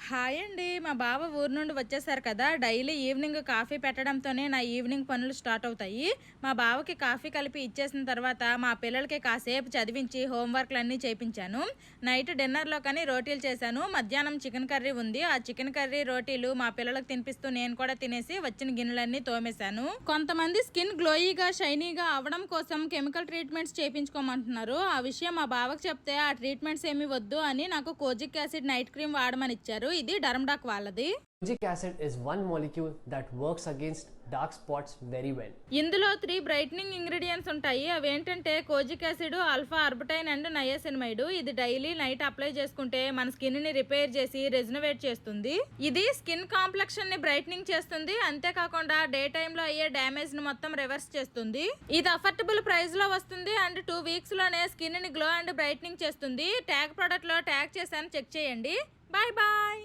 Hi అండి. మా బావ ఊరు నుండి వచ్చేసారు కదా, డైలీ ఈవినింగ్ కాఫీ పెట్టడంతోనే నా ఈవినింగ్ పనులు స్టార్ట్ అవుతాయి. మా బావకి కాఫీ కలిపి ఇచ్చేసిన తర్వాత మా పిల్లలకి కాసేపు చదివించి హోంవర్క్లన్నీ చేయించాను. నైట్ డిన్నర్లో కానీ రోటీలు చేశాను. మధ్యాహ్నం చికెన్ కర్రీ ఉంది. ఆ చికెన్ కర్రీ రోటీలు మా పిల్లలకు తినిపిస్తూ నేను కూడా తినేసి వచ్చిన గిన్నెలన్నీ తోమేశాను. కొంతమంది స్కిన్ గ్లోయీగా షైనీగా అవ్వడం కోసం కెమికల్ ట్రీట్మెంట్స్ చేయించుకోమంటున్నారు. ఆ విషయం మా బావకు చెప్తే ఆ ట్రీట్మెంట్స్ ఏమి వద్దు అని నాకు కోజిక్ యాసిడ్ నైట్ క్రీమ్ వాడమని ఇచ్చారు. ఇది డర్మ్డాక్ వాళ్ళది. Kojic acid is one molecule that works against dark spots very well. ఇందులో 3 బ్రైట్నింగ్ ఇంగ్రీడియంట్స్ ఉంటాయి. అవి ఏంటంటే kojic acid, alpha arbutin and niacinamide. ఇది డైలీ నైట్ అప్లై చేసుకుంటే మన స్కిన్ ని రిపేర్ చేసి రెజ్యునేట్ చేస్తుంది. ఇది స్కిన్ కాంప్లెక్షన్ ని బ్రైట్నింగ్ చేస్తుంది. అంతేకాకుండా డే టైమ్ లో అయ్యే డ్యామేజ్ ని మొత్తం రివర్స్ చేస్తుంది. ఇది అఫోర్డబుల్ ప్రైస్ లో వస్తుంది అండ్ 2 వీక్స్ లోనే స్కిన్ ని గ్లో అండ్ బ్రైట్నింగ్ చేస్తుంది. ట్యాగ్ ప్రొడక్ట్ లో ట్యాగ్ చేశాను, చెక్ చేయండి. Bye bye.